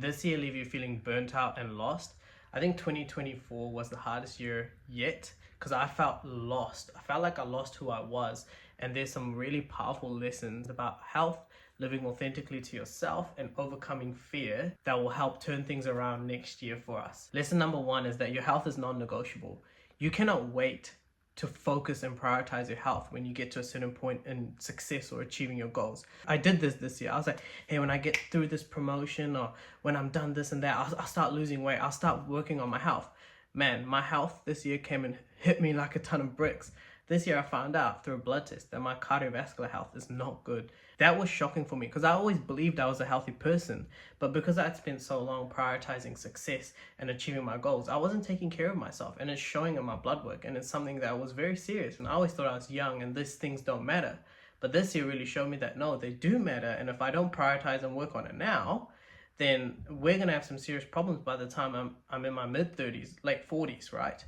this year leave you feeling burnt out and lost? I think 2024 was the hardest year yet because I felt lost. I felt like I lost who I was. And there's some really powerful lessons about health, living authentically to yourself, and overcoming fear that will help turn things around next year for us. Lesson number one is that your health is non-negotiable. You cannot wait to focus and prioritize your health when you get to a certain point in success or achieving your goals. I did this year. I was like, hey, when I get through this promotion or when I'm done this and that, I'll start losing weight. I'll start working on my health. Man, my health this year came and hit me like a ton of bricks. This year I found out through a blood test that my cardiovascular health is not good. That was shocking for me because I always believed I was a healthy person. But because I'd spent so long prioritizing success and achieving my goals, I wasn't taking care of myself. And it's showing in my blood work. And it's something that was very serious. And I always thought I was young and these things don't matter. But this year really showed me that no, they do matter. And if I don't prioritize and work on it now, then we're going to have some serious problems by the time I'm in my mid-30s, late 40s, right?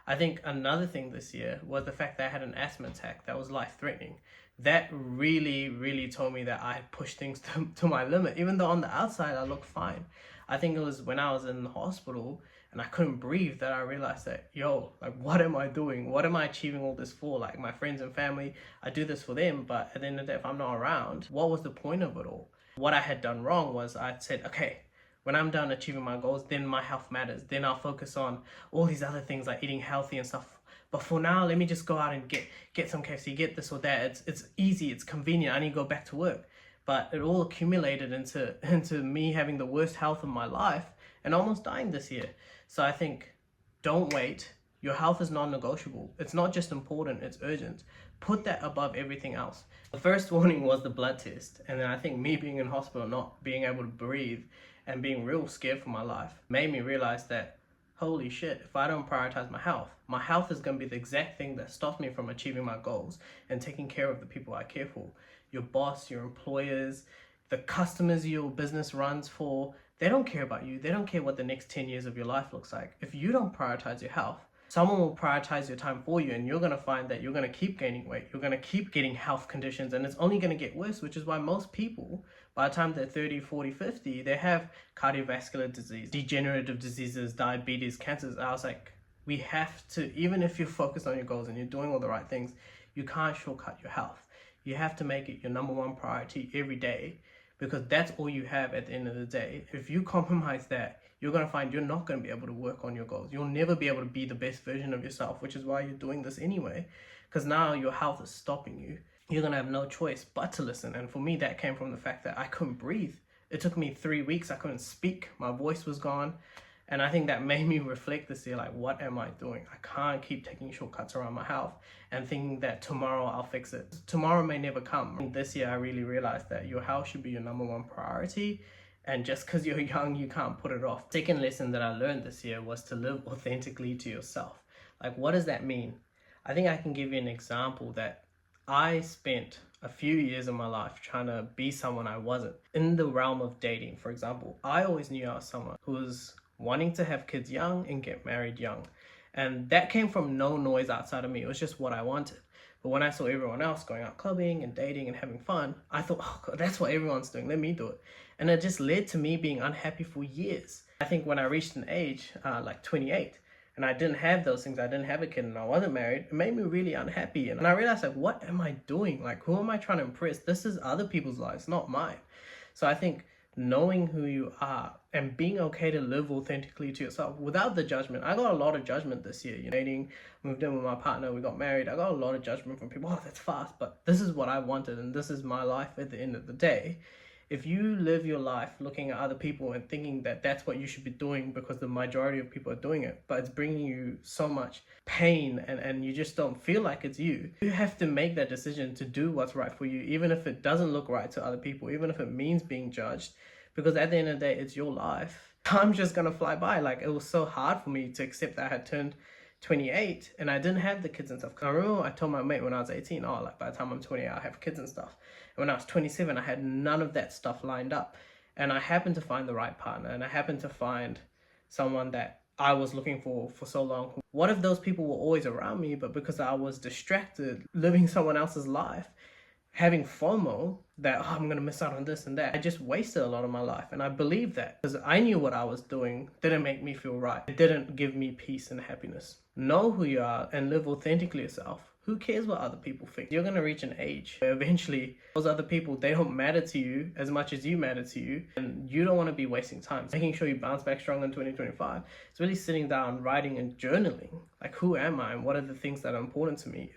I think another thing this year was the fact that I had an asthma attack that was life-threatening. That really told me that I had pushed things to my limit, even though on the outside I looked fine. I think it was when I was in the hospital and I couldn't breathe that I realized that, yo, like, what am I doing? What am I achieving all this for? Like, my friends and family, I do this for them, but at the end of the day, if I'm not around, what was the point of it all? What I had done wrong was I said, okay, when I'm done achieving my goals, then my health matters. Then I'll focus on all these other things like eating healthy and stuff. But for now, let me just go out and get some KFC, get this or that. It's easy, it's convenient. I need to go back to work. But it all accumulated into me having the worst health of my life and almost dying this year. So I think, don't wait. Your health is non-negotiable. It's not just important, it's urgent. Put that above everything else. The first warning was the blood test. And then I think me being in hospital, not being able to breathe and being real scared for my life made me realize that, holy shit, if I don't prioritize my health is going to be the exact thing that stops me from achieving my goals and taking care of the people I care for. Your boss, your employers, the customers your business runs for, they don't care about you. They don't care what the next 10 years of your life looks like. If you don't prioritize your health, someone will prioritize your time for you, and you're going to find that you're going to keep gaining weight. You're going to keep getting health conditions, and it's only going to get worse, which is why most people, by the time they're 30, 40, 50, they have cardiovascular disease, degenerative diseases, diabetes, cancers. I was like, we have to, even if you're focused on your goals and you're doing all the right things, you can't shortcut your health. You have to make it your number one priority every day, because that's all you have at the end of the day. If you compromise that, you're going to find you're not going to be able to work on your goals. You'll never be able to be the best version of yourself, which is why you're doing this anyway, because now your health is stopping you. You're going to have no choice but to listen. And for me, that came from the fact that I couldn't breathe. It took me 3 weeks. I couldn't speak. My voice was gone. And I think that made me reflect this year, like, what am I doing? I can't keep taking shortcuts around my health and thinking that tomorrow I'll fix it. Tomorrow may never come. And this year, I really realized that your health should be your number one priority. And just because you're young, you can't put it off. Second lesson that I learned this year was to live authentically to yourself. Like, what does that mean? I think I can give you an example that I spent a few years of my life trying to be someone I wasn't. In the realm of dating, for example, I always knew I was someone who was wanting to have kids young and get married young. And that came from no noise outside of me. It was just what I wanted. But when I saw everyone else going out clubbing and dating and having fun, I thought, oh God, that's what everyone's doing. Let me do it. And it just led to me being unhappy for years. I think when I reached an age like 28, and I didn't have those things, I didn't have a kid and I wasn't married, it made me really unhappy. And I realized, like, what am I doing? Like, who am I trying to impress? This is other people's lives, not mine. So I think knowing who you are and being okay to live authentically to yourself without the judgment. I got a lot of judgment this year. You know, dating, moved in with my partner, we got married. I got a lot of judgment from people. Oh, that's fast, but this is what I wanted and this is my life at the end of the day. If you live your life looking at other people and thinking that that's what you should be doing because the majority of people are doing it, but it's bringing you so much pain and you just don't feel like it's you, you have to make that decision to do what's right for you, even if it doesn't look right to other people, even if it means being judged, because at the end of the day, it's your life. Time's just gonna fly by. Like, it was so hard for me to accept that I had turned 28 and I didn't have the kids and stuff. I remember I told my mate when I was 18, oh, like, by the time I'm 28, I'll have kids and stuff. And when I was 27, I had none of that stuff lined up. And I happened to find the right partner, and I happened to find someone that I was looking for so long. What if those people were always around me, but because I was distracted living someone else's life, having FOMO that, oh, I'm gonna miss out on this and that. I just wasted a lot of my life, and I believe that because I knew what I was doing didn't make me feel right. It didn't give me peace and happiness. Know who you are and live authentically yourself. Who cares what other people think? You're gonna reach an age where eventually those other people, they don't matter to you as much as you matter to you, and you don't want to be wasting time. Making sure you bounce back strong in 2025. It's really sitting down, writing and journaling. Like, who am I and what are the things that are important to me?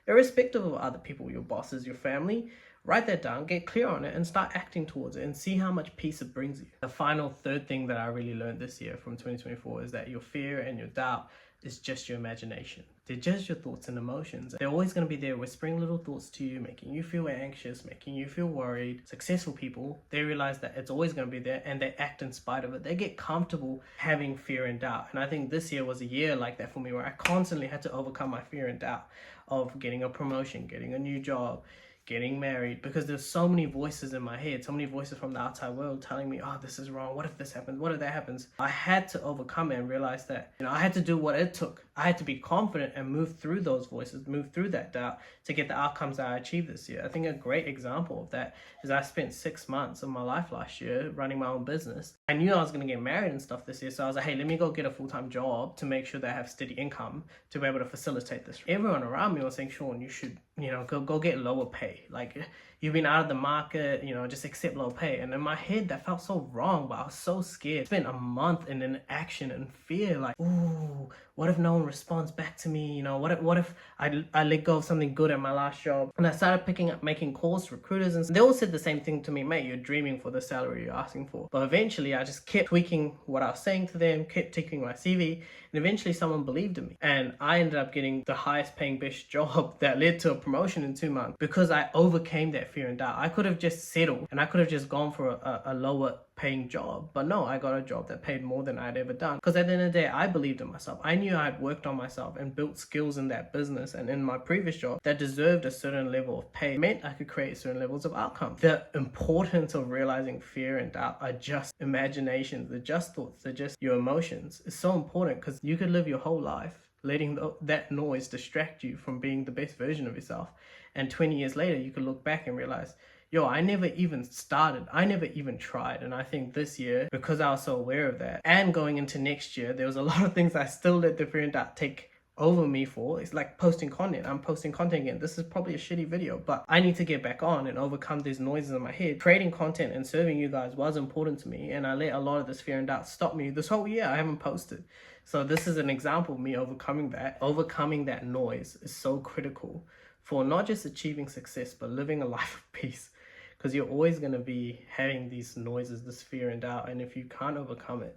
Irrespective of other people, your bosses, your family, write that down, get clear on it, and start acting towards it and see how much peace it brings you. The final third thing that I really learned this year from 2024 is that your fear and your doubt is just your imagination. They're just your thoughts and emotions. They're always going to be there whispering little thoughts to you, making you feel anxious, making you feel worried. Successful people, they realize that it's always going to be there and they act in spite of it. They get comfortable having fear and doubt. And I think this year was a year like that for me, where I constantly had to overcome my fear and doubt of getting a promotion, getting a new job, getting married, because there's so many voices in my head, so many voices from the outside world telling me, oh, this is wrong, what if this happens, what if that happens. I had to overcome it and realize that, I had to do what it took. I had to be confident and move through those voices, move through that doubt to get the outcomes that I achieved this year. I think a great example of that is I spent 6 months of my life last year running my own business. I knew I was going to get married and stuff this year, so I was like, hey, let me go get a full-time job to make sure that I have steady income to be able to facilitate this. Everyone around me was saying, Sean, you should, go get lower pay. Like, you've been out of the market, just accept low pay. And in my head, that felt so wrong, but I was so scared. I spent a month in inaction and fear, like, ooh, what if no one responds back to me? What if I let go of something good at my last job? And I started picking up, making calls to recruiters, and they all said the same thing to me, mate, you're dreaming for the salary you're asking for. But eventually I just kept tweaking what I was saying to them, kept tweaking my CV, and eventually someone believed in me. And I ended up getting the highest paying best job that led to a promotion in 2 months because I overcame that fear and doubt. I could have just settled and I could have just gone for a lower paying job, but no, I got a job that paid more than I'd ever done, because at the end of the day, I believed in myself. I knew I'd worked on myself and built skills in that business and in my previous job that deserved a certain level of pay. It meant I could create certain levels of outcome. The importance of realizing fear and doubt are just imaginations, they're just thoughts, they're just your emotions. It's so important because you could live your whole life letting that noise distract you from being the best version of yourself, and 20 years later you could look back and realize, yo, I never even started. I never even tried. And I think this year, because I was so aware of that, and going into next year, there was a lot of things I still let the fear and doubt take over me for. It's like posting content. I'm posting content again. This is probably a shitty video, but I need to get back on and overcome these noises in my head. Creating content and serving you guys was important to me, and I let a lot of this fear and doubt stop me. This whole year, I haven't posted. So this is an example of me overcoming that. Overcoming that noise is so critical for not just achieving success, but living a life of peace. Because you're always going to be having these noises, this fear and doubt. And if you can't overcome it,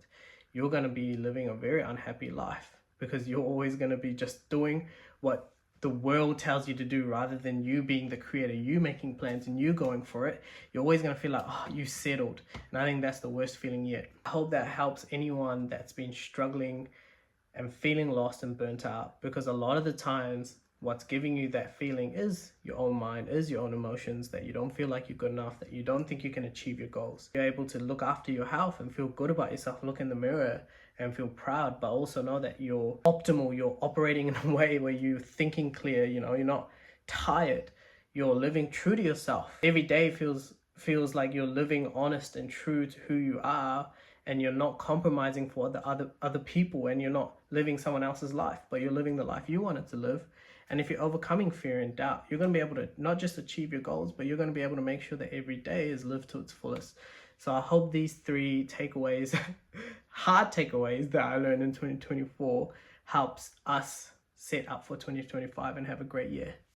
you're going to be living a very unhappy life, because you're always going to be just doing what the world tells you to do rather than you being the creator, you making plans and you going for it. You're always going to feel like, oh, you settled. And I think that's the worst feeling yet. I hope that helps anyone that's been struggling and feeling lost and burnt out, because a lot of the times what's giving you that feeling is your own mind, is your own emotions, that you don't feel like you're good enough, that you don't think you can achieve your goals. You're able to look after your health and feel good about yourself, look in the mirror and feel proud, but also know that you're optimal, you're operating in a way where you're thinking clear, you're not tired, you're living true to yourself. Every day feels like you're living honest and true to who you are, and you're not compromising for the other people, and you're not living someone else's life, but you're living the life you wanted to live. And if you're overcoming fear and doubt, you're going to be able to not just achieve your goals, but you're going to be able to make sure that every day is lived to its fullest. So I hope these 3 takeaways, hard takeaways that I learned in 2024 helps us set up for 2025 and have a great year.